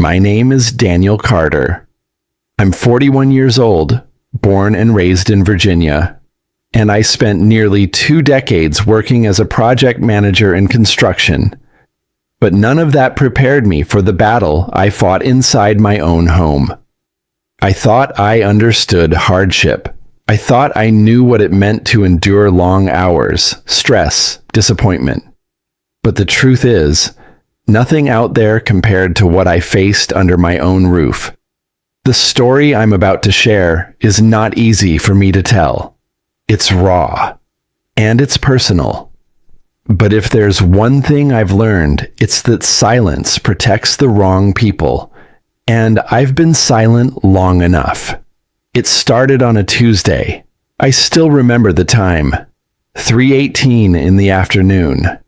My name is Daniel Carter. I'm 41 years old, born and raised in Virginia, and I spent nearly 2 decades working as a project manager in construction. But none of that prepared me for the battle I fought inside my own home. I thought I understood hardship. I thought I knew what it meant to endure long hours, stress, disappointment. But the truth is, nothing out there compared to what I faced under my own roof. The story I'm about to share is not easy for me to tell. It's raw, and it's personal. But if there's one thing I've learned, it's that silence protects the wrong people, and I've been silent long enough. It started on a Tuesday. I still remember the time, 3:18 in the afternoon.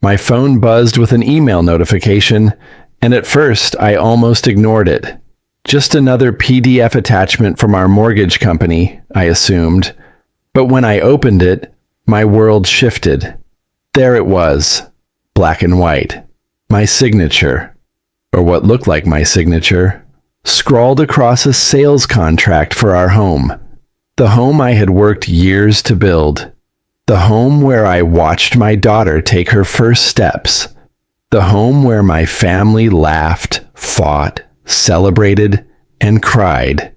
My phone buzzed with an email notification, and at first I almost ignored it. Just another PDF attachment from our mortgage company, I assumed. But when I opened it, my world shifted. There it was, black and white. My signature, or what looked like my signature, scrawled across a sales contract for our home. The home I had worked years to build. The home where I watched my daughter take her first steps. The home where my family laughed, fought, celebrated, and cried.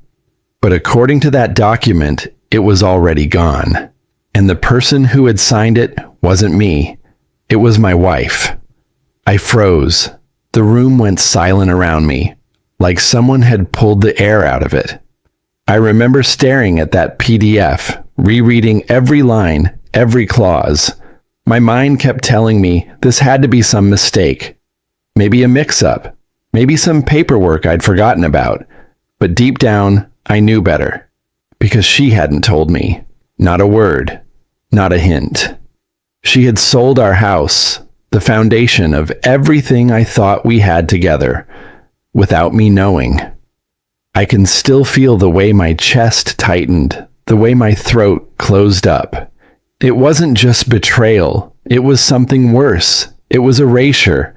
But according to that document, it was already gone. And the person who had signed it wasn't me. It was my wife. I froze. The room went silent around me, like someone had pulled the air out of it. I remember staring at that PDF, rereading every line, every clause. My mind kept telling me this had to be some mistake. Maybe a mix-up. Maybe some paperwork I'd forgotten about. But deep down, I knew better. Because she hadn't told me. Not a word. Not a hint. She had sold our house, the foundation of everything I thought we had together, without me knowing. I can still feel the way my chest tightened, the way my throat closed up. It wasn't just betrayal. It was something worse. It was erasure.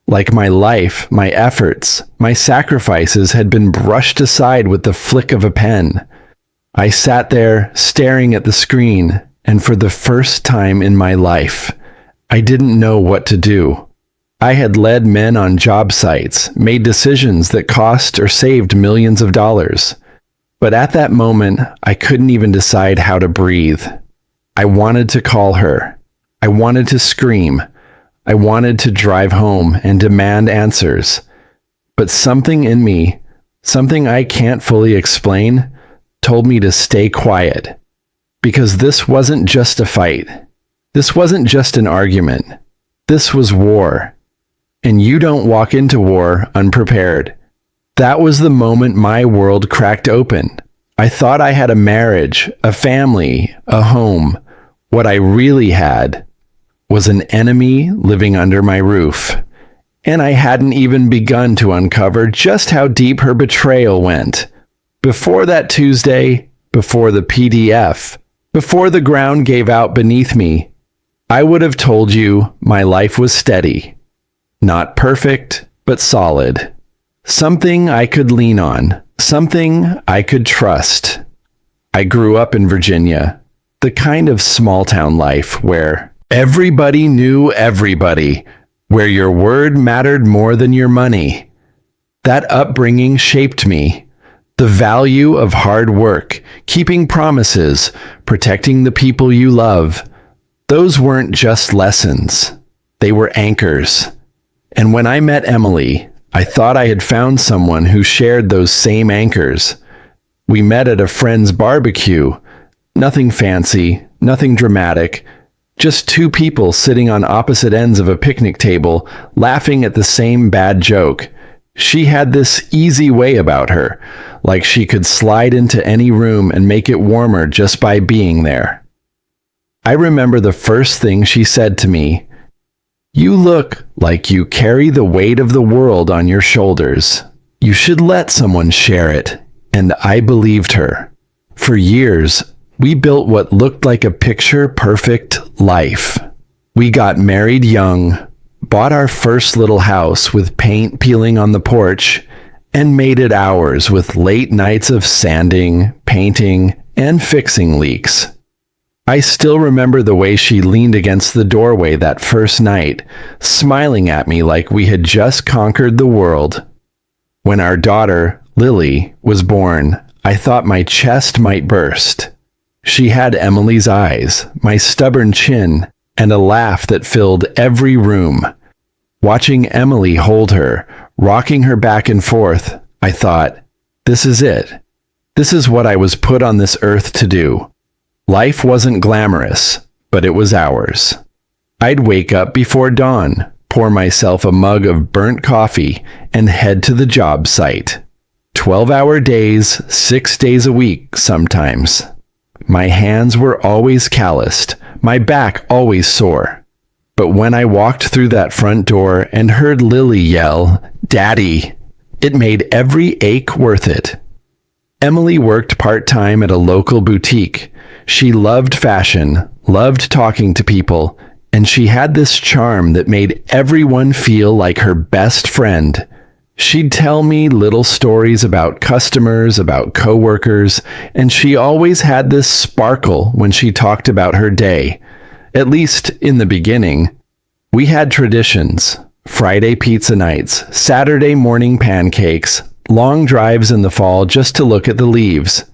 Like my life, my efforts, my sacrifices had been brushed aside with the flick of a pen. I sat there staring at the screen, and for the first time in my life, I didn't know what to do. I had led men on job sites, made decisions that cost or saved millions of dollars. But at that moment, I couldn't even decide how to breathe. I wanted to call her. I wanted to scream. I wanted to drive home and demand answers. But something in me, something I can't fully explain, told me to stay quiet. Because this wasn't just a fight. This wasn't just an argument. This was war. And you don't walk into war unprepared. That was the moment my world cracked open. I thought I had a marriage, a family, a home. What I really had was an enemy living under my roof. And I hadn't even begun to uncover just how deep her betrayal went. Before that Tuesday, before the PDF, before the ground gave out beneath me, I would have told you my life was steady. Not perfect, but solid. Something I could lean on. Something I could trust. I grew up in Virginia, the kind of small-town life where everybody knew everybody, where your word mattered more than your money. That upbringing shaped me. The value of hard work, keeping promises, protecting the people you love. Those weren't just lessons. They were anchors. And when I met Emily, I thought I had found someone who shared those same anchors. We met at a friend's barbecue. Nothing fancy, nothing dramatic. Just 2 people sitting on opposite ends of a picnic table, laughing at the same bad joke. She had this easy way about her, like she could slide into any room and make it warmer just by being there. I remember the first thing she said to me, "You look like you carry the weight of the world on your shoulders. You should let someone share it." And I believed her. For years, we built what looked like a picture-perfect life. We got married young, bought our first little house with paint peeling on the porch, and made it ours with late nights of sanding, painting, and fixing leaks. I still remember the way she leaned against the doorway that first night, smiling at me like we had just conquered the world. When our daughter, Lily, was born, I thought my chest might burst. She had Emily's eyes, my stubborn chin, and a laugh that filled every room. Watching Emily hold her, rocking her back and forth, I thought, this is it. This is what I was put on this earth to do. Life wasn't glamorous, but it was ours. I'd wake up before dawn, pour myself a mug of burnt coffee, and head to the job site. 12-hour days, 6 days a week sometimes. My hands were always calloused, my back always sore. But when I walked through that front door and heard Lily yell, "Daddy," it made every ache worth it. Emily worked part-time at a local boutique. She loved fashion, loved talking to people, and she had this charm that made everyone feel like her best friend. She'd tell me little stories about customers, about coworkers, and she always had this sparkle when she talked about her day. At least in the beginning. We had traditions: Friday pizza nights, Saturday morning pancakes, long drives in the fall just to look at the leaves.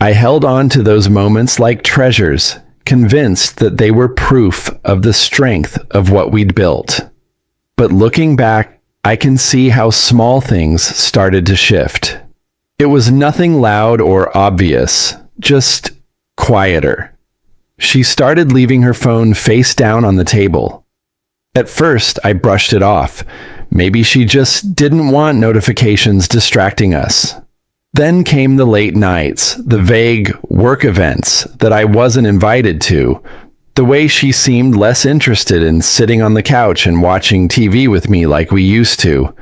I held on to those moments like treasures, convinced that they were proof of the strength of what we'd built. But looking back, I can see how small things started to shift. It was nothing loud or obvious, just quieter. She started leaving her phone face down on the table. At first, I brushed it off. Maybe she just didn't want notifications distracting us. Then came the late nights, the vague work events that I wasn't invited to, the way she seemed less interested in sitting on the couch and watching TV with me like we used to.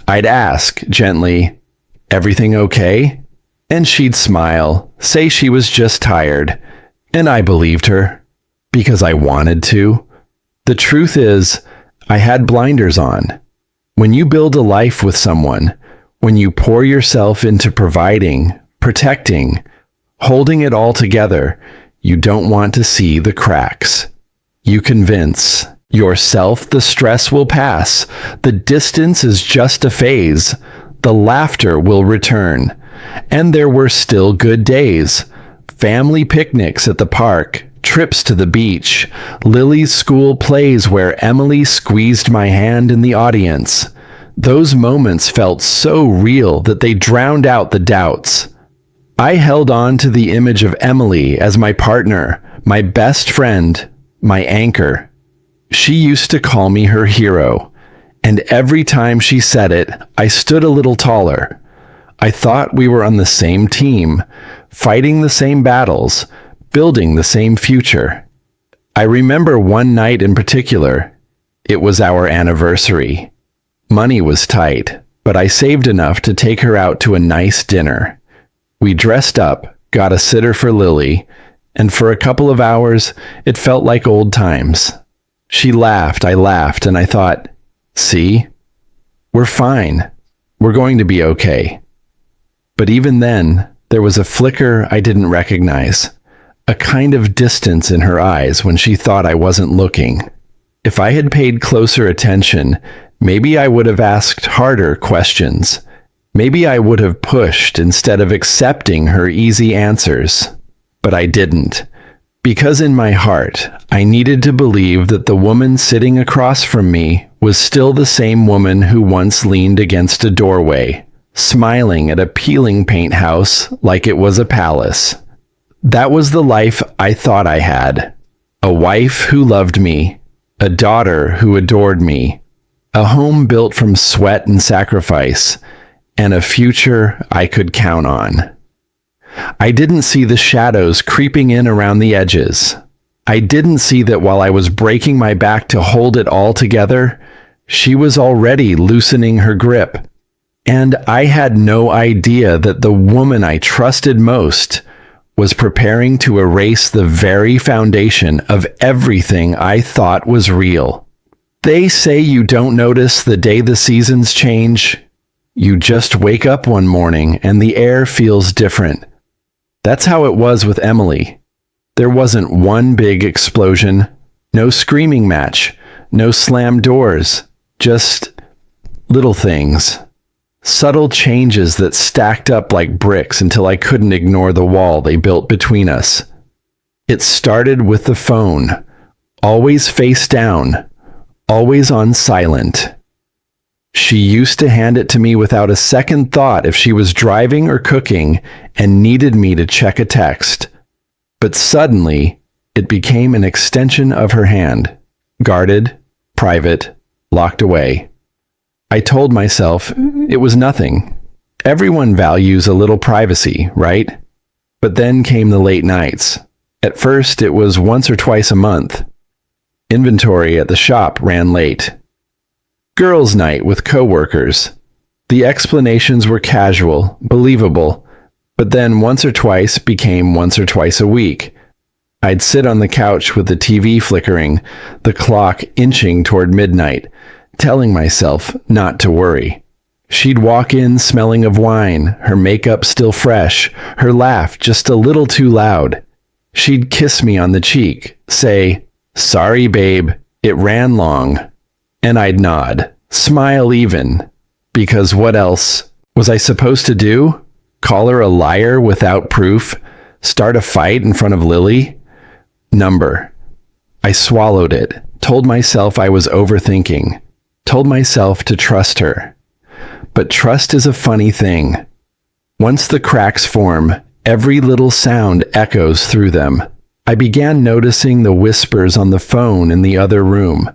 I'd ask, gently, "Everything okay?" And she'd smile, say she was just tired, and I believed her, because I wanted to. The truth is, I had blinders on. When you build a life with someone, when you pour yourself into providing, protecting, holding it all together, you don't want to see the cracks. You convince yourself the stress will pass, the distance is just a phase, the laughter will return, and there were still good days. Family picnics at the park, trips to the beach, Lily's school plays where Emily squeezed my hand in the audience. Those moments felt so real that they drowned out the doubts. I held on to the image of Emily as my partner, my best friend, my anchor. She used to call me her hero, and every time she said it, I stood a little taller. I thought we were on the same team, fighting the same battles, building the same future. I remember one night in particular. It was our anniversary. Money was tight, but I saved enough to take her out to a nice dinner. We dressed up, got a sitter for Lily, and for a couple of hours, it felt like old times. She laughed, I laughed, and I thought, see? We're fine. We're going to be okay. But even then, there was a flicker I didn't recognize, a kind of distance in her eyes when she thought I wasn't looking. If I had paid closer attention, maybe I would have asked harder questions. Maybe I would have pushed instead of accepting her easy answers. But I didn't. Because in my heart, I needed to believe that the woman sitting across from me was still the same woman who once leaned against a doorway, smiling at a peeling paint house like it was a palace. That was the life I thought I had. A wife who loved me, a daughter who adored me, a home built from sweat and sacrifice, and a future I could count on. I didn't see the shadows creeping in around the edges. I didn't see that while I was breaking my back to hold it all together, she was already loosening her grip. And I had no idea that the woman I trusted most was preparing to erase the very foundation of everything I thought was real. They say you don't notice the day the seasons change. You just wake up one morning and the air feels different. That's how it was with Emily. There wasn't one big explosion, no screaming match, no slammed doors, just little things. Subtle changes that stacked up like bricks until I couldn't ignore the wall they built between us. It started with the phone, always face down, always on silent. She used to hand it to me without a second thought if she was driving or cooking and needed me to check a text. But suddenly, it became an extension of her hand, guarded, private, locked away. I told myself it was nothing. Everyone values a little privacy, right? But then came the late nights. At first, it was once or twice a month. Inventory at the shop ran late. Girls' night with coworkers. The explanations were casual, believable, but then once or twice became once or twice a week. I'd sit on the couch with the TV flickering, the clock inching toward midnight, telling myself not to worry. She'd walk in smelling of wine, her makeup still fresh, her laugh just a little too loud. She'd kiss me on the cheek, say, "Sorry, babe, it ran long." And I'd nod, smile even, because what else was I supposed to do? Call her a liar without proof? Start a fight in front of Lily? Number. I swallowed it, told myself I was overthinking, told myself to trust her. But trust is a funny thing. Once the cracks form, every little sound echoes through them. I began noticing the whispers on the phone in the other room,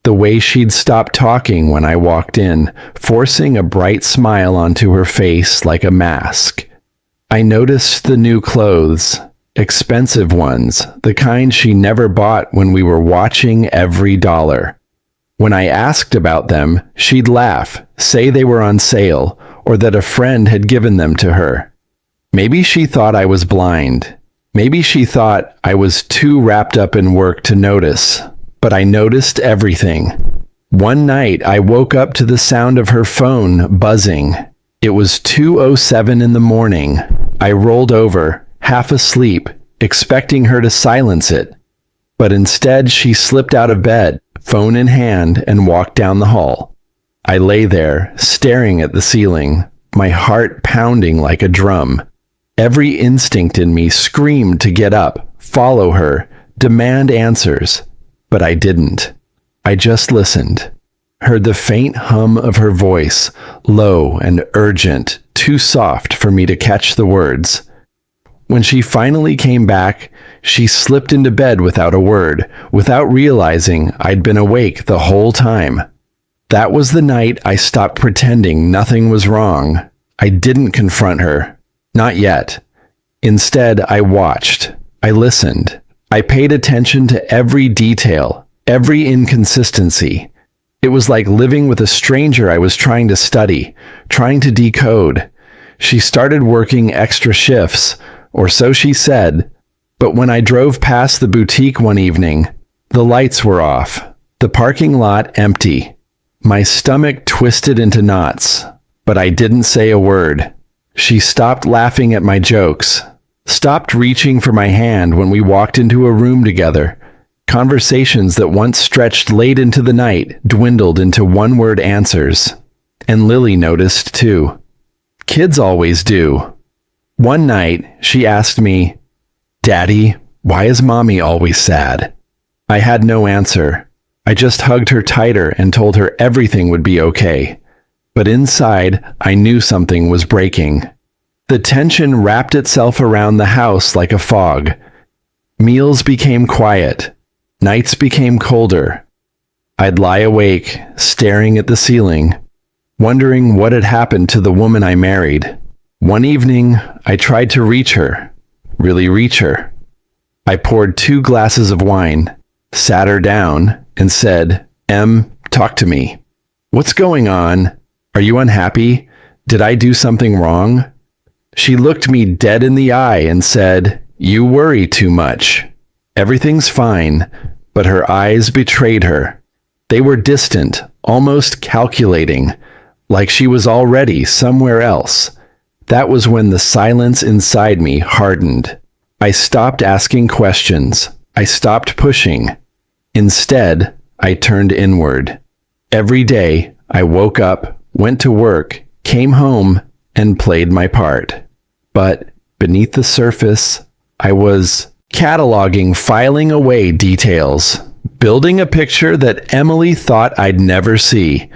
the way she'd stop talking when I walked in, forcing a bright smile onto her face like a mask. I noticed the new clothes, expensive ones, the kind she never bought when we were watching every dollar. When I asked about them, she'd laugh, say they were on sale, or that a friend had given them to her. Maybe she thought I was blind. Maybe she thought I was too wrapped up in work to notice. But I noticed everything. One night, I woke up to the sound of her phone buzzing. It was 2:07 in the morning. I rolled over, half asleep, expecting her to silence it. But instead, she slipped out of bed, phone in hand, and walked down the hall. I lay there, staring at the ceiling, my heart pounding like a drum. Every instinct in me screamed to get up, follow her, demand answers. But I didn't. I just listened. Heard the faint hum of her voice, low and urgent, too soft for me to catch the words. When she finally came back, she slipped into bed without a word, without realizing I'd been awake the whole time. That was the night I stopped pretending nothing was wrong. I didn't confront her. Not yet. Instead, I watched. I listened. I paid attention to every detail, every inconsistency. It was like living with a stranger I was trying to study, trying to decode. She started working extra shifts, or so she said, but when I drove past the boutique one evening, the lights were off, the parking lot empty. My stomach twisted into knots, but I didn't say a word. She stopped laughing at my jokes, stopped reaching for my hand when we walked into a room together. Conversations that once stretched late into the night dwindled into one-word answers. And Lily noticed too. Kids always do. One night, she asked me, "Daddy, why is Mommy always sad?" I had no answer. I just hugged her tighter and told her everything would be okay. But inside, I knew something was breaking. The tension wrapped itself around the house like a fog. Meals became quiet. Nights became colder. I'd lie awake, staring at the ceiling, wondering what had happened to the woman I married. One evening, I tried to reach her, really reach her. I poured 2 glasses of wine, sat her down, and said, "Em, talk to me. What's going on? Are you unhappy? Did I do something wrong?" She looked me dead in the eye and said, "You worry too much. Everything's fine," but her eyes betrayed her. They were distant, almost calculating, like she was already somewhere else. That was when the silence inside me hardened. I stopped asking questions. I stopped pushing. Instead, I turned inward. Every day, I woke up, went to work, came home, and played my part. But beneath the surface, I was cataloging, filing away details, building a picture that Emily thought I'd never see.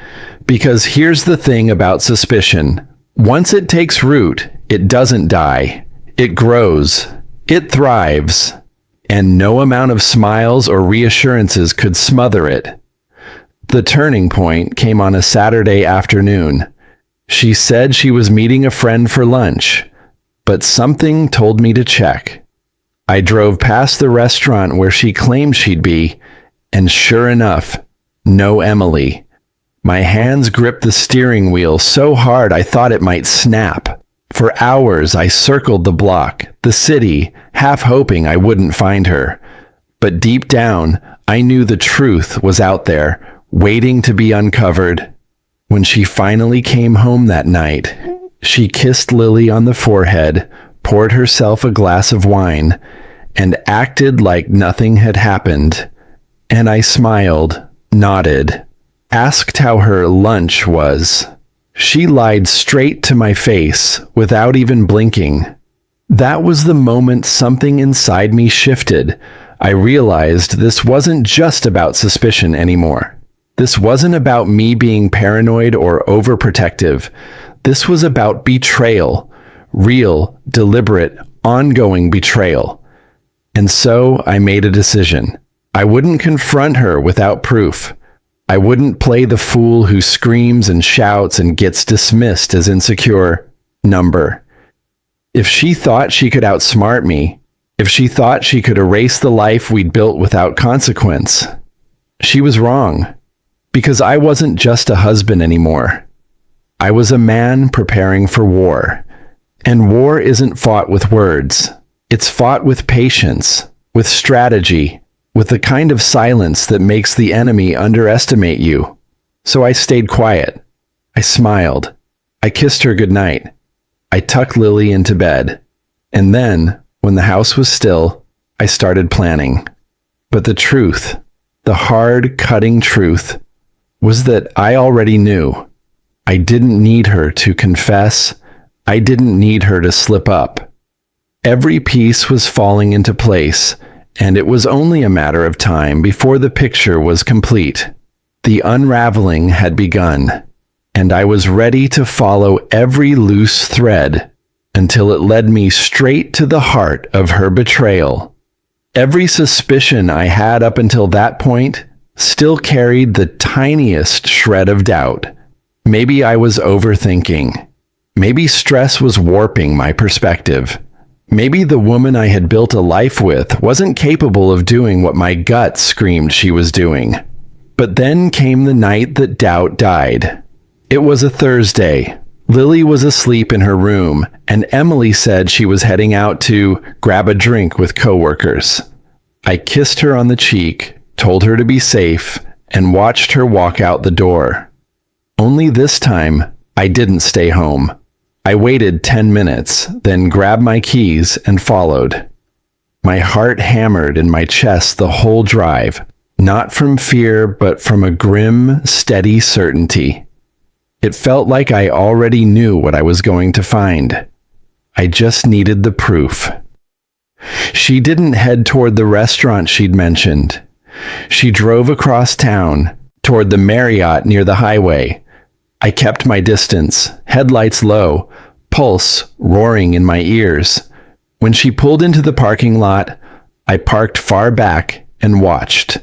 Because here's the thing about suspicion. Once it takes root, it doesn't die. It grows. It thrives. And no amount of smiles or reassurances could smother it. The turning point came on a Saturday afternoon. She said she was meeting a friend for lunch, but something told me to check. I drove past the restaurant where she claimed she'd be, and sure enough, no Emily. My hands gripped the steering wheel so hard I thought it might snap. For hours I circled the block, the city, half hoping I wouldn't find her. But deep down, I knew the truth was out there, waiting to be uncovered. When she finally came home that night, she kissed Lily on the forehead, poured herself a glass of wine, and acted like nothing had happened. And I smiled, nodded, asked how her lunch was. She lied straight to my face without even blinking. That was the moment something inside me shifted. I realized this wasn't just about suspicion anymore. This wasn't about me being paranoid or overprotective. This was about betrayal. Real, deliberate, ongoing betrayal. And so I made a decision. I wouldn't confront her without proof. I wouldn't play the fool who screams and shouts and gets dismissed as insecure. Number. If she thought she could outsmart me, if she thought she could erase the life we'd built without consequence, she was wrong. Because I wasn't just a husband anymore. I was a man preparing for war. And war isn't fought with words. It's fought with patience, with strategy, with the kind of silence that makes the enemy underestimate you. So I stayed quiet. I smiled. I kissed her goodnight. I tucked Lily into bed. And then, when the house was still, I started planning. But the truth, the hard, cutting truth, was that I already knew. I didn't need her to confess. I didn't need her to slip up. Every piece was falling into place, and it was only a matter of time before the picture was complete. The unraveling had begun, and I was ready to follow every loose thread until it led me straight to the heart of her betrayal. Every suspicion I had up until that point still carried the tiniest shred of doubt. Maybe I was overthinking. Maybe stress was warping my perspective. Maybe the woman I had built a life with wasn't capable of doing what my gut screamed she was doing. But then came the night that doubt died. It was a Thursday. Lily was asleep in her room, and Emily said she was heading out to grab a drink with coworkers. I kissed her on the cheek, told her to be safe, and watched her walk out the door. Only this time, I didn't stay home. I waited 10 minutes, then grabbed my keys and followed. My heart hammered in my chest the whole drive, not from fear, but from a grim, steady certainty. It felt like I already knew what I was going to find. I just needed the proof. She didn't head toward the restaurant she'd mentioned. She drove across town, toward the Marriott near the highway. I kept my distance, headlights low, pulse roaring in my ears. When she pulled into the parking lot, I parked far back and watched.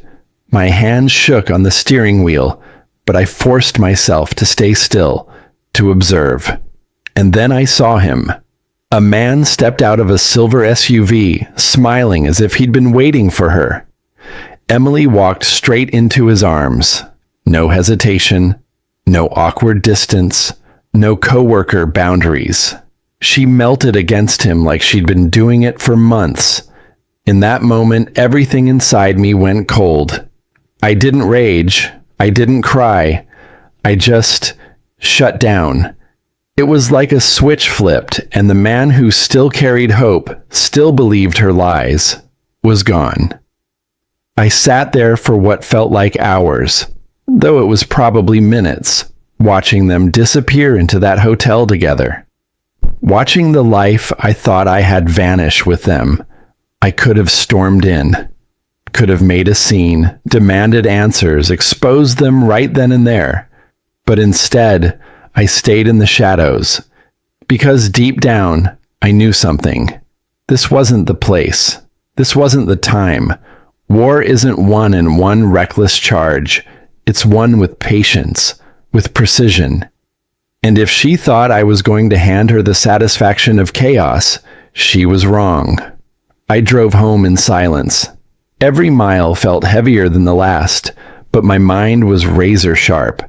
My hands shook on the steering wheel, but I forced myself to stay still, to observe. And then I saw him. A man stepped out of a silver SUV, smiling as if he'd been waiting for her. Emily walked straight into his arms. No hesitation. No awkward distance, no coworker boundaries. She melted against him like she'd been doing it for months. In that moment, everything inside me went cold. I didn't rage. I didn't cry. I just shut down. It was like a switch flipped, and the man who still carried hope, still believed her lies, was gone. I sat there for what felt like hours, though it was probably minutes, watching them disappear into that hotel together. Watching the life I thought I had vanish with them. I could have stormed in, could have made a scene, demanded answers, exposed them right then and there. But instead, I stayed in the shadows, because deep down, I knew something. This wasn't the place. This wasn't the time. War isn't won in one reckless charge. It's won with patience, with precision. And if she thought I was going to hand her the satisfaction of chaos, she was wrong. I drove home in silence. Every mile felt heavier than the last, but my mind was razor sharp.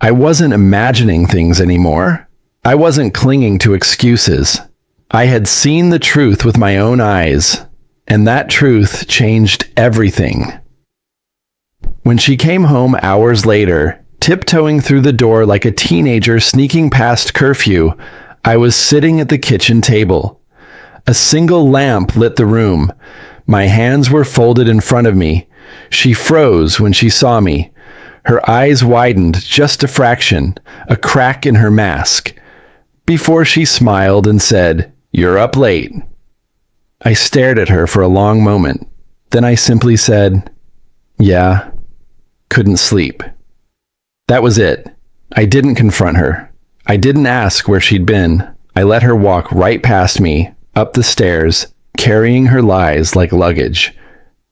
I wasn't imagining things anymore. I wasn't clinging to excuses. I had seen the truth with my own eyes, and that truth changed everything. When she came home hours later, tiptoeing through the door like a teenager sneaking past curfew, I was sitting at the kitchen table. A single lamp lit the room. My hands were folded in front of me. She froze when she saw me. Her eyes widened just a fraction, a crack in her mask, before she smiled and said, "You're up late." I stared at her for a long moment. Then I simply said, "Yeah, couldn't sleep." That was it. I didn't confront her. I didn't ask where she'd been. I let her walk right past me, up the stairs, carrying her lies like luggage.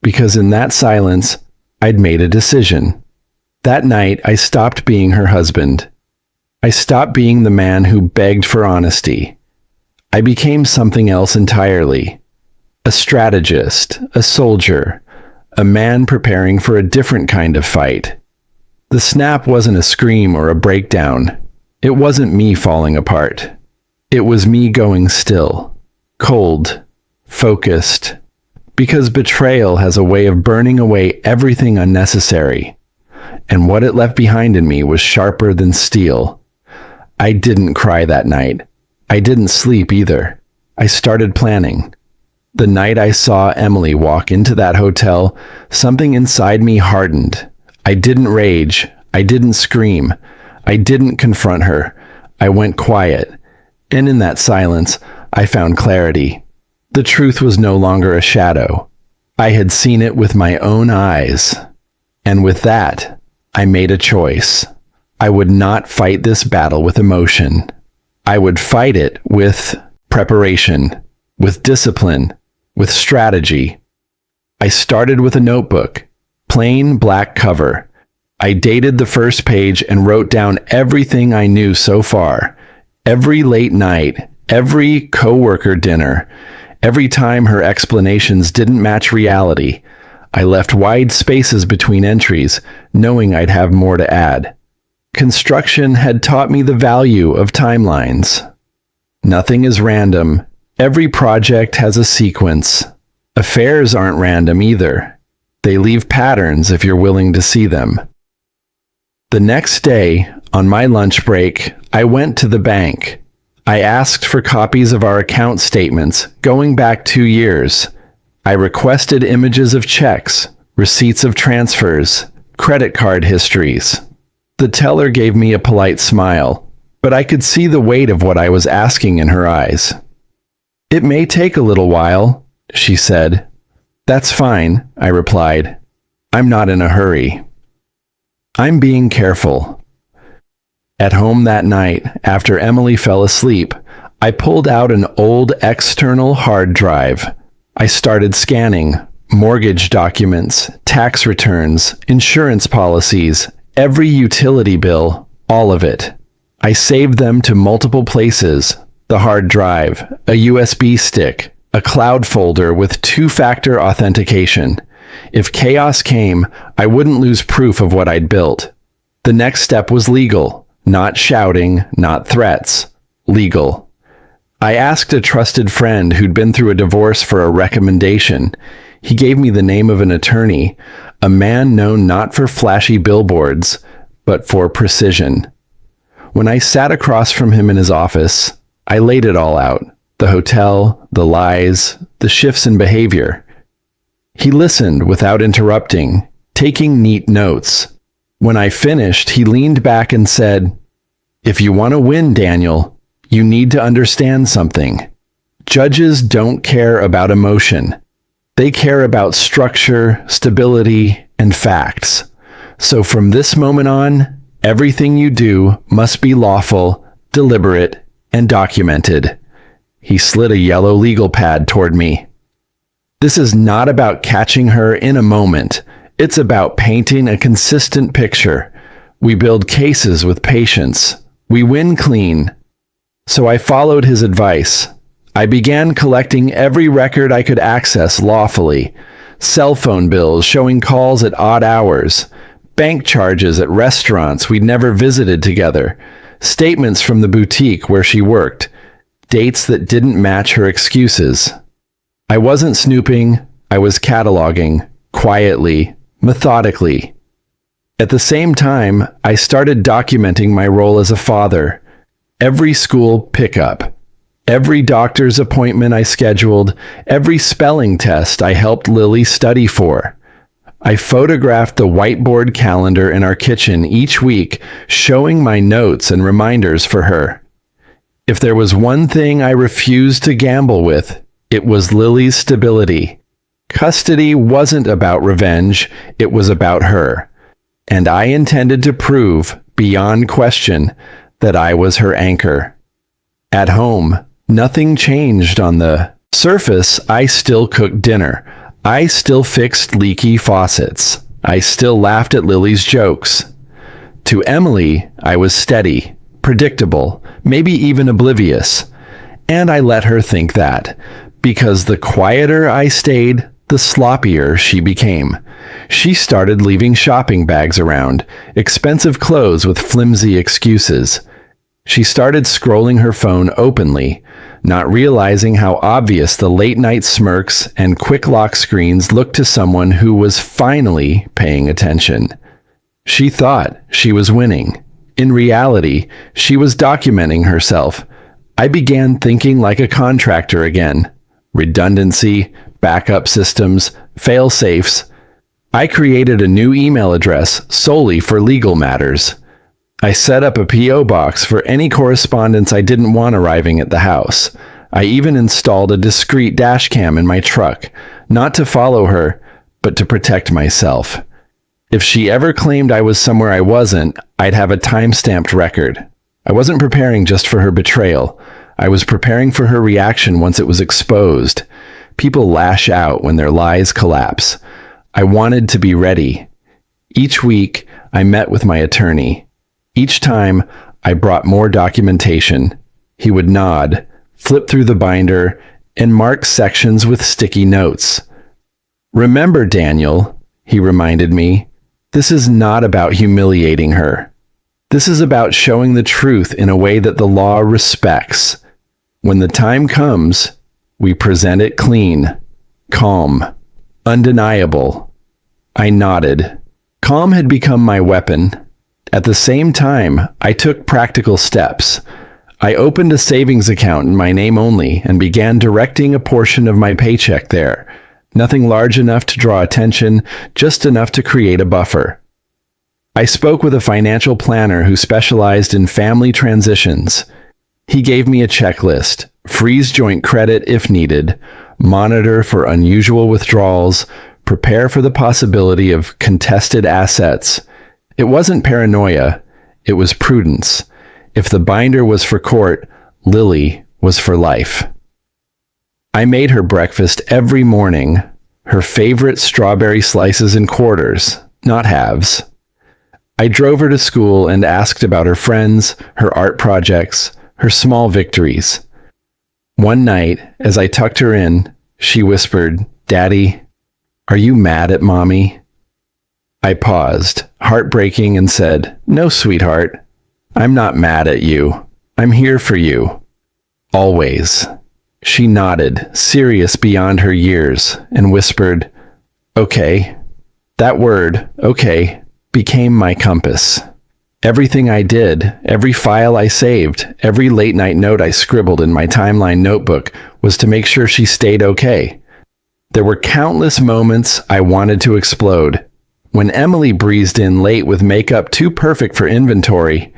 Because in that silence, I'd made a decision. That night, I stopped being her husband. I stopped being the man who begged for honesty. I became something else entirely. A strategist, a soldier, a man preparing for a different kind of fight. The snap wasn't a scream or a breakdown. It wasn't me falling apart. It was me going still, cold, focused, because betrayal has a way of burning away everything unnecessary, and what it left behind in me was sharper than steel. I didn't cry that night. I didn't sleep either. I started planning. The night I saw Emily walk into that hotel, something inside me hardened. I didn't rage. I didn't scream. I didn't confront her. I went quiet. And in that silence, I found clarity. The truth was no longer a shadow. I had seen it with my own eyes. And with that, I made a choice. I would not fight this battle with emotion. I would fight it with preparation, with discipline, with strategy. I started with a notebook, plain black cover. I dated the first page and wrote down everything I knew so far. Every late night, every coworker dinner, every time her explanations didn't match reality. I left wide spaces between entries, knowing I'd have more to add. Construction had taught me the value of timelines. Nothing is random. Every project has a sequence. Affairs aren't random either. They leave patterns if you're willing to see them. The next day, on my lunch break, I went to the bank. I asked for copies of our account statements going back 2 years. I requested images of checks, receipts of transfers, credit card histories. The teller gave me a polite smile, but I could see the weight of what I was asking in her eyes. "It may take a little while," she said. "That's fine," I replied. "I'm not in a hurry." I'm being careful. At home that night, after Emily fell asleep, I pulled out an old external hard drive. I started scanning mortgage documents, tax returns, insurance policies, every utility bill, all of it. I saved them to multiple places: the hard drive, a USB stick, a cloud folder with 2-factor authentication. If chaos came, I wouldn't lose proof of what I'd built. The next step was legal. Not shouting, not threats. Legal. I asked a trusted friend who'd been through a divorce for a recommendation. He gave me the name of an attorney, a man known not for flashy billboards, but for precision. When I sat across from him in his office, I laid it all out: the hotel, the lies, the shifts in behavior. He listened without interrupting, taking neat notes. When I finished, he leaned back and said, "If you want to win, Daniel, you need to understand something. Judges don't care about emotion. They care about structure, stability, and facts. So from this moment on, everything you do must be lawful, deliberate, and documented." He slid a yellow legal pad toward me. "This is not about catching her in a moment. It's about painting a consistent picture. We build cases with patience. We win clean." So I followed his advice. I began collecting every record I could access lawfully: cell phone bills showing calls at odd hours, bank charges at restaurants we'd never visited together, statements from the boutique where she worked, dates that didn't match her excuses. I wasn't snooping, I was cataloging, quietly, methodically. At the same time, I started documenting my role as a father. Every school pickup, every doctor's appointment I scheduled, every spelling test I helped Lily study for. I photographed the whiteboard calendar in our kitchen each week, showing my notes and reminders for her. If there was one thing I refused to gamble with, it was Lily's stability. Custody wasn't about revenge, it was about her. And I intended to prove, beyond question, that I was her anchor. At home, nothing changed on the surface. I still cooked dinner. I still fixed leaky faucets. I still laughed at Lily's jokes. To Emily, I was steady, predictable, maybe even oblivious. And I let her think that, because the quieter I stayed, the sloppier she became. She started leaving shopping bags around, expensive clothes with flimsy excuses. She started scrolling her phone openly, not realizing how obvious the late-night smirks and quick lock screens looked to someone who was finally paying attention. She thought she was winning. In reality, she was documenting herself. I began thinking like a contractor again. Redundancy, backup systems, fail-safes. I created a new email address solely for legal matters. I set up a P.O. box for any correspondence I didn't want arriving at the house. I even installed a discreet dash cam in my truck, not to follow her, but to protect myself. If she ever claimed I was somewhere I wasn't, I'd have a time-stamped record. I wasn't preparing just for her betrayal. I was preparing for her reaction once it was exposed. People lash out when their lies collapse. I wanted to be ready. Each week, I met with my attorney. Each time, I brought more documentation. He would nod, flip through the binder, and mark sections with sticky notes. "Remember, Daniel," he reminded me, "this is not about humiliating her. This is about showing the truth in a way that the law respects. When the time comes, we present it clean, calm, undeniable." I nodded. Calm had become my weapon. At the same time, I took practical steps. I opened a savings account in my name only and began directing a portion of my paycheck there. Nothing large enough to draw attention, just enough to create a buffer. I spoke with a financial planner who specialized in family transitions. He gave me a checklist: freeze joint credit if needed, monitor for unusual withdrawals, prepare for the possibility of contested assets. It wasn't paranoia, it was prudence. If the binder was for court, Lily was for life. I made her breakfast every morning, her favorite strawberry slices and quarters, not halves. I drove her to school and asked about her friends, her art projects, her small victories. One night, as I tucked her in, she whispered, "Daddy, are you mad at Mommy?" I paused, heartbreaking, and said, "No, sweetheart. I'm not mad at you. I'm here for you. Always." She nodded, serious beyond her years, and whispered, "Okay." That word, okay, became my compass. Everything I did, every file I saved, every late night note I scribbled in my timeline notebook was to make sure she stayed okay. There were countless moments I wanted to explode. When Emily breezed in late with makeup too perfect for inventory,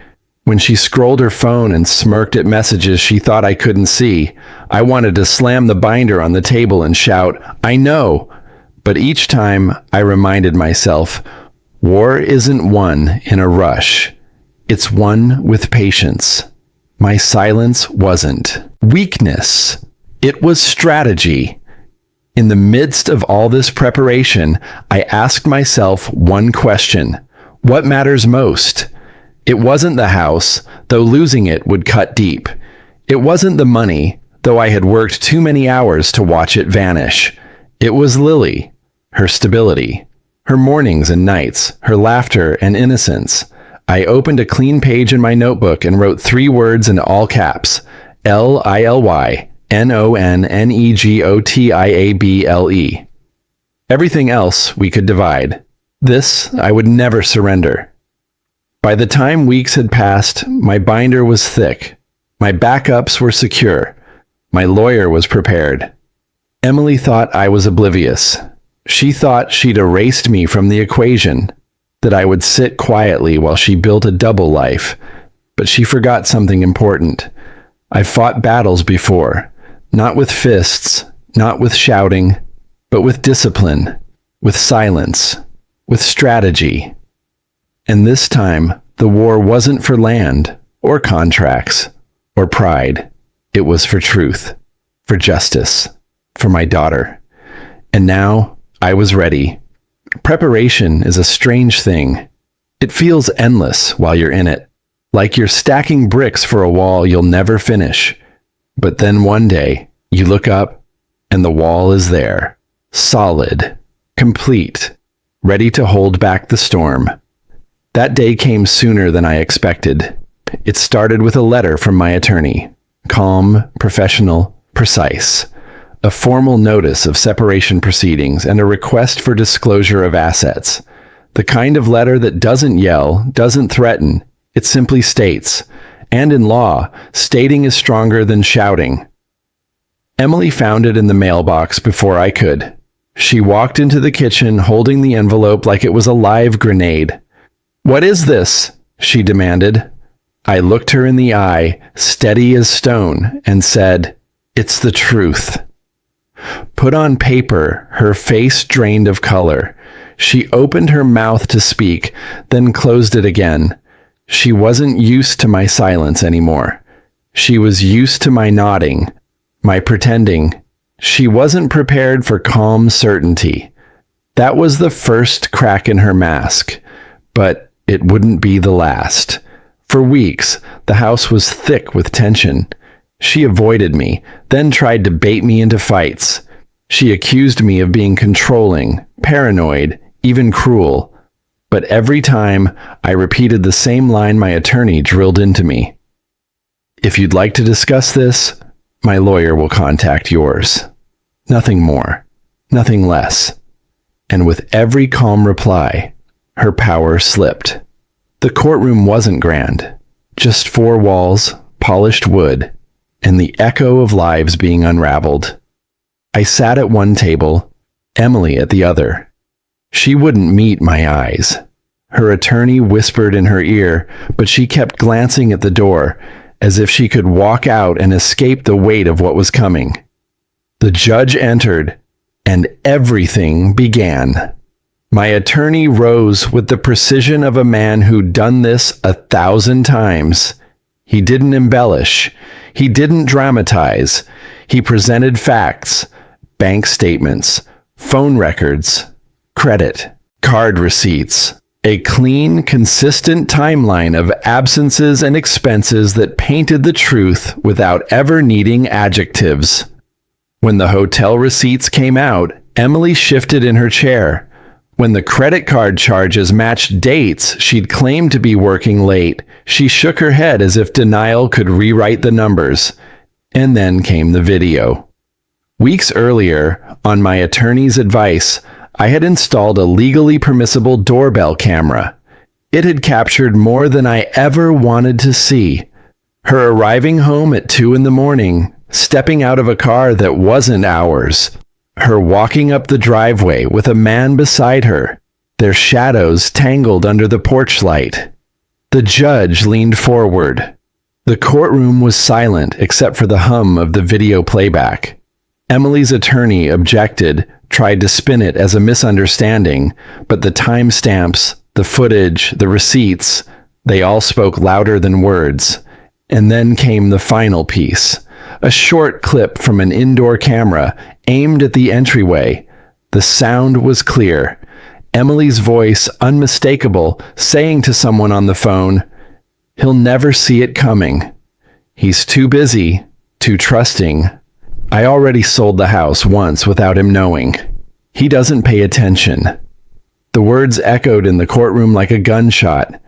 when she scrolled her phone and smirked at messages she thought I couldn't see, I wanted to slam the binder on the table and shout, "I know!" But each time I reminded myself, war isn't won in a rush. It's won with patience. My silence wasn't weakness. It was strategy. In the midst of all this preparation, I asked myself one question: what matters most? It wasn't the house, though losing it would cut deep. It wasn't the money, though I had worked too many hours to watch it vanish. It was Lily, her stability, her mornings and nights, her laughter and innocence. I opened a clean page in my notebook and wrote 3 words in all caps: Lily, Nonnegotiable. Everything else we could divide. This I would never surrender. By the time weeks had passed, my binder was thick. My backups were secure. My lawyer was prepared. Emily thought I was oblivious. She thought she'd erased me from the equation, that I would sit quietly while she built a double life. But she forgot something important. I've fought battles before, not with fists, not with shouting, but with discipline, with silence, with strategy. And this time, the war wasn't for land, or contracts, or pride. It was for truth, for justice, for my daughter. And now, I was ready. Preparation is a strange thing. It feels endless while you're in it, like you're stacking bricks for a wall you'll never finish. But then one day, you look up, and the wall is there, solid, complete, ready to hold back the storm. That day came sooner than I expected. It started with a letter from my attorney, calm, professional, precise. A formal notice of separation proceedings and a request for disclosure of assets. The kind of letter that doesn't yell, doesn't threaten. It simply states. And in law, stating is stronger than shouting. Emily found it in the mailbox before I could. She walked into the kitchen holding the envelope like it was a live grenade. "What is this?" she demanded. I looked her in the eye, steady as stone, and said, "It's the truth." Put on paper, her face drained of color. She opened her mouth to speak, then closed it again. She wasn't used to my silence anymore. She was used to my nodding, my pretending. She wasn't prepared for calm certainty. That was the first crack in her mask, but it wouldn't be the last. For weeks, the house was thick with tension. She avoided me, then tried to bait me into fights. She accused me of being controlling, paranoid, even cruel. But every time, I repeated the same line my attorney drilled into me. "If you'd like to discuss this, my lawyer will contact yours. Nothing more, nothing less." And with every calm reply, her power slipped. The courtroom wasn't grand, just 4 walls, polished wood, and the echo of lives being unraveled. I sat at one table, Emily at the other. She wouldn't meet my eyes. Her attorney whispered in her ear, but she kept glancing at the door, as if she could walk out and escape the weight of what was coming. The judge entered, and everything began. My attorney rose with the precision of a man who'd done this 1,000 times. He didn't embellish. He didn't dramatize. He presented facts, bank statements, phone records, credit, card receipts, a clean, consistent timeline of absences and expenses that painted the truth without ever needing adjectives. When the hotel receipts came out, Emily shifted in her chair. When the credit card charges matched dates she'd claimed to be working late, she shook her head as if denial could rewrite the numbers. And then came the video. Weeks earlier, on my attorney's advice, I had installed a legally permissible doorbell camera. It had captured more than I ever wanted to see. Her arriving home at 2 in the morning, stepping out of a car that wasn't ours. Her walking up the driveway with a man beside her, their shadows tangled under the porch light. The judge leaned forward. The courtroom was silent except for the hum of the video playback. Emily's attorney objected, tried to spin it as a misunderstanding, but the timestamps, the footage, the receipts, they all spoke louder than words. And then came the final piece. A short clip from an indoor camera aimed at the entryway. The sound was clear. Emily's voice unmistakable, saying to someone on the phone, "He'll never see it coming. He's too busy, too trusting. I already sold the house once without him knowing. He doesn't pay attention." The words echoed in the courtroom like a gunshot.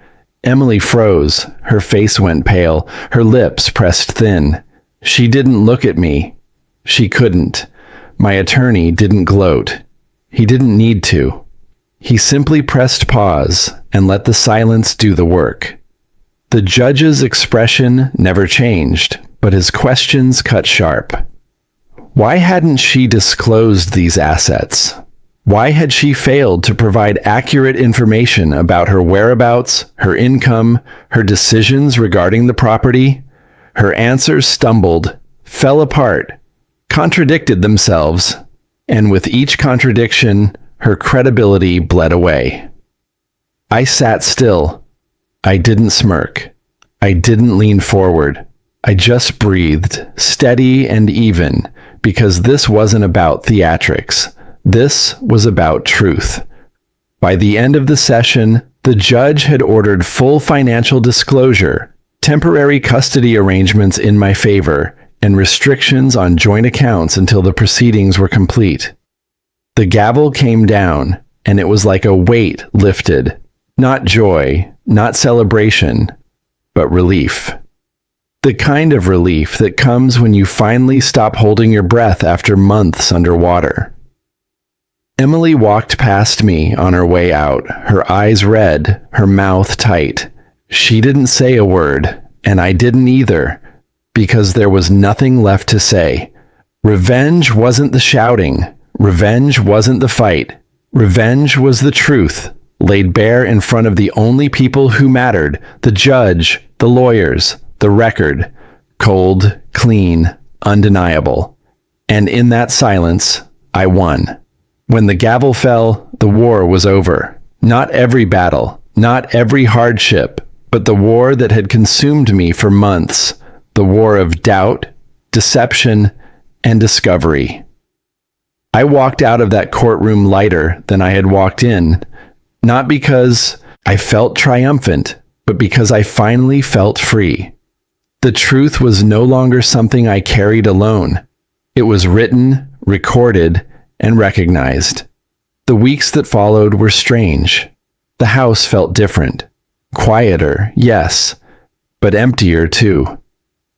Emily froze. Her face went pale. Her lips pressed thin. She didn't look at me. She couldn't. My attorney didn't gloat. He didn't need to. He simply pressed pause and let the silence do the work. The judge's expression never changed, but his questions cut sharp. Why hadn't she disclosed these assets? Why had she failed to provide accurate information about her whereabouts, her income, her decisions regarding the property? Her answers stumbled, fell apart, contradicted themselves, and with each contradiction, her credibility bled away. I sat still. I didn't smirk. I didn't lean forward. I just breathed, steady and even, because this wasn't about theatrics. This was about truth. By the end of the session, the judge had ordered full financial disclosure, temporary custody arrangements in my favor, and restrictions on joint accounts until the proceedings were complete. The gavel came down, and it was like a weight lifted. Not joy, not celebration, but relief. The kind of relief that comes when you finally stop holding your breath after months underwater. Emily walked past me on her way out, her eyes red, her mouth tight. She didn't say a word, and I didn't either, because there was nothing left to say. Revenge wasn't the shouting. Revenge wasn't the fight. Revenge was the truth, laid bare in front of the only people who mattered, the judge, the lawyers, the record, cold, clean, undeniable. And in that silence, I won. When the gavel fell, the war was over. Not every battle, not every hardship, but the war that had consumed me for months, the war of doubt, deception, and discovery. I walked out of that courtroom lighter than I had walked in, not because I felt triumphant, but because I finally felt free. The truth was no longer something I carried alone. It was written, recorded, and recognized. The weeks that followed were strange. The house felt different. Quieter, yes, but emptier too.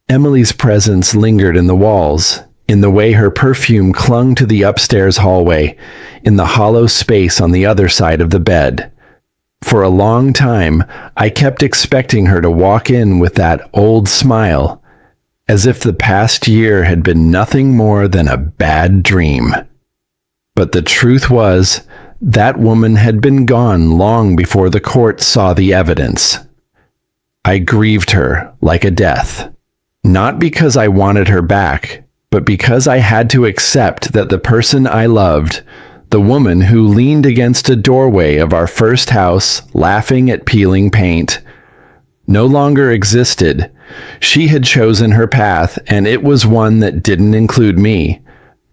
Emily's presence lingered in the walls, in the way her perfume clung to the upstairs hallway, in the hollow space on the other side of the bed. For a long time, I kept expecting her to walk in with that old smile, as if the past year had been nothing more than a bad dream. But the truth was, that woman had been gone long before the court saw the evidence. I grieved her like a death, not because I wanted her back, but because I had to accept that the person I loved, the woman who leaned against a doorway of our first house, laughing at peeling paint, no longer existed. She had chosen her path, and it was one that didn't include me.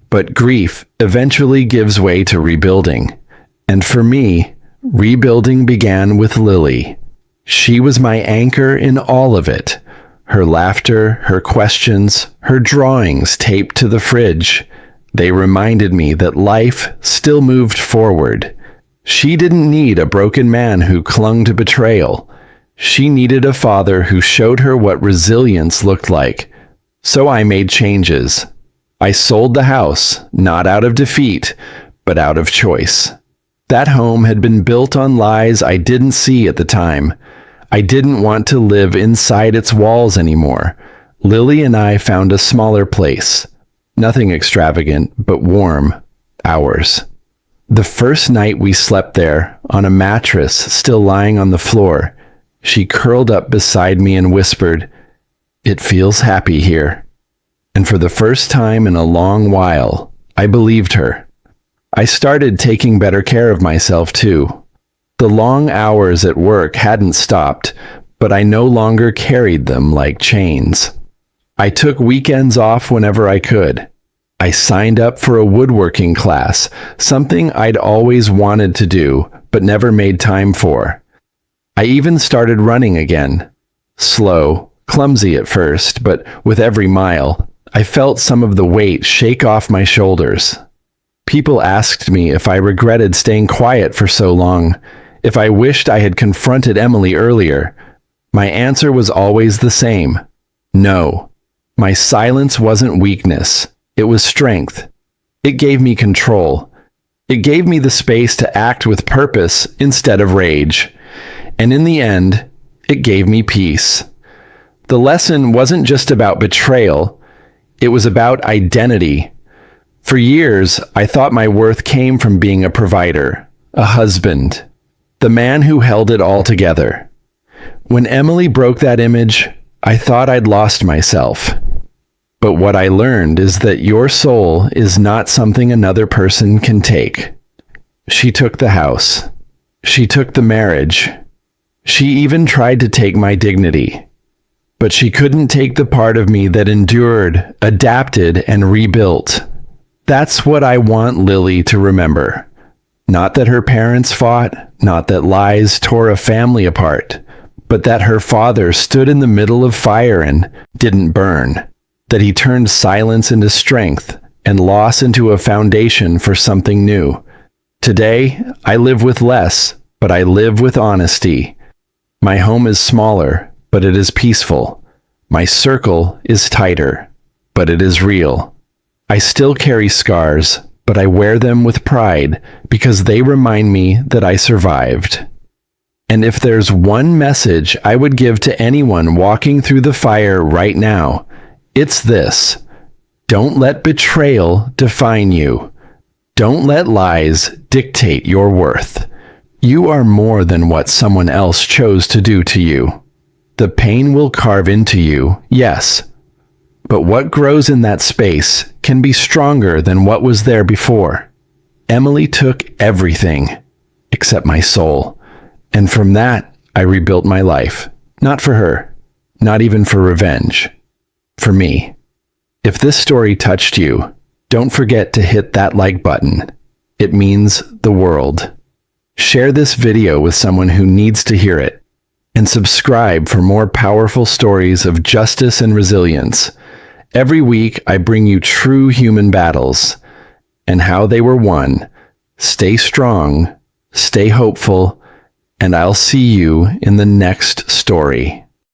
But grief eventually gives way to rebuilding. And for me, rebuilding began with Lily. She was my anchor in all of it. Her laughter, her questions, her drawings taped to the fridge. They reminded me that life still moved forward. She didn't need a broken man who clung to betrayal. She needed a father who showed her what resilience looked like. So I made changes. I sold the house, not out of defeat, but out of choice. That home had been built on lies I didn't see at the time. I didn't want to live inside its walls anymore. Lily and I found a smaller place. Nothing extravagant, but warm. Ours. The first night we slept there, on a mattress still lying on the floor, she curled up beside me and whispered, "It feels happy here." And for the first time in a long while, I believed her. I started taking better care of myself too. The long hours at work hadn't stopped, but I no longer carried them like chains. I took weekends off whenever I could. I signed up for a woodworking class, something I'd always wanted to do, but never made time for. I even started running again. Slow, clumsy at first, but with every mile, I felt some of the weight shake off my shoulders. People asked me if I regretted staying quiet for so long, if I wished I had confronted Emily earlier. My answer was always the same. No. My silence wasn't weakness. It was strength. It gave me control. It gave me the space to act with purpose instead of rage. And in the end, it gave me peace. The lesson wasn't just about betrayal. It was about identity. For years, I thought my worth came from being a provider, a husband, the man who held it all together. When Emily broke that image, I thought I'd lost myself. But what I learned is that your soul is not something another person can take. She took the house. She took the marriage. She even tried to take my dignity. But she couldn't take the part of me that endured, adapted, and rebuilt. That's what I want Lily to remember. Not that her parents fought, not that lies tore a family apart, but that her father stood in the middle of fire and didn't burn. That he turned silence into strength and loss into a foundation for something new. Today, I live with less, but I live with honesty. My home is smaller, but it is peaceful. My circle is tighter, but it is real. I still carry scars, but I wear them with pride because they remind me that I survived. And if there's one message I would give to anyone walking through the fire right now, it's this: don't let betrayal define you. Don't let lies dictate your worth. You are more than what someone else chose to do to you. The pain will carve into you, yes, but what grows in that space can be stronger than what was there before. Emily took everything except my soul, and from that I rebuilt my life. Not for her, not even for revenge. For me. If this story touched you, don't forget to hit that like button. It means the world. Share this video with someone who needs to hear it, and subscribe for more powerful stories of justice and resilience. Every week, I bring you true human battles and how they were won. Stay strong, stay hopeful, and I'll see you in the next story.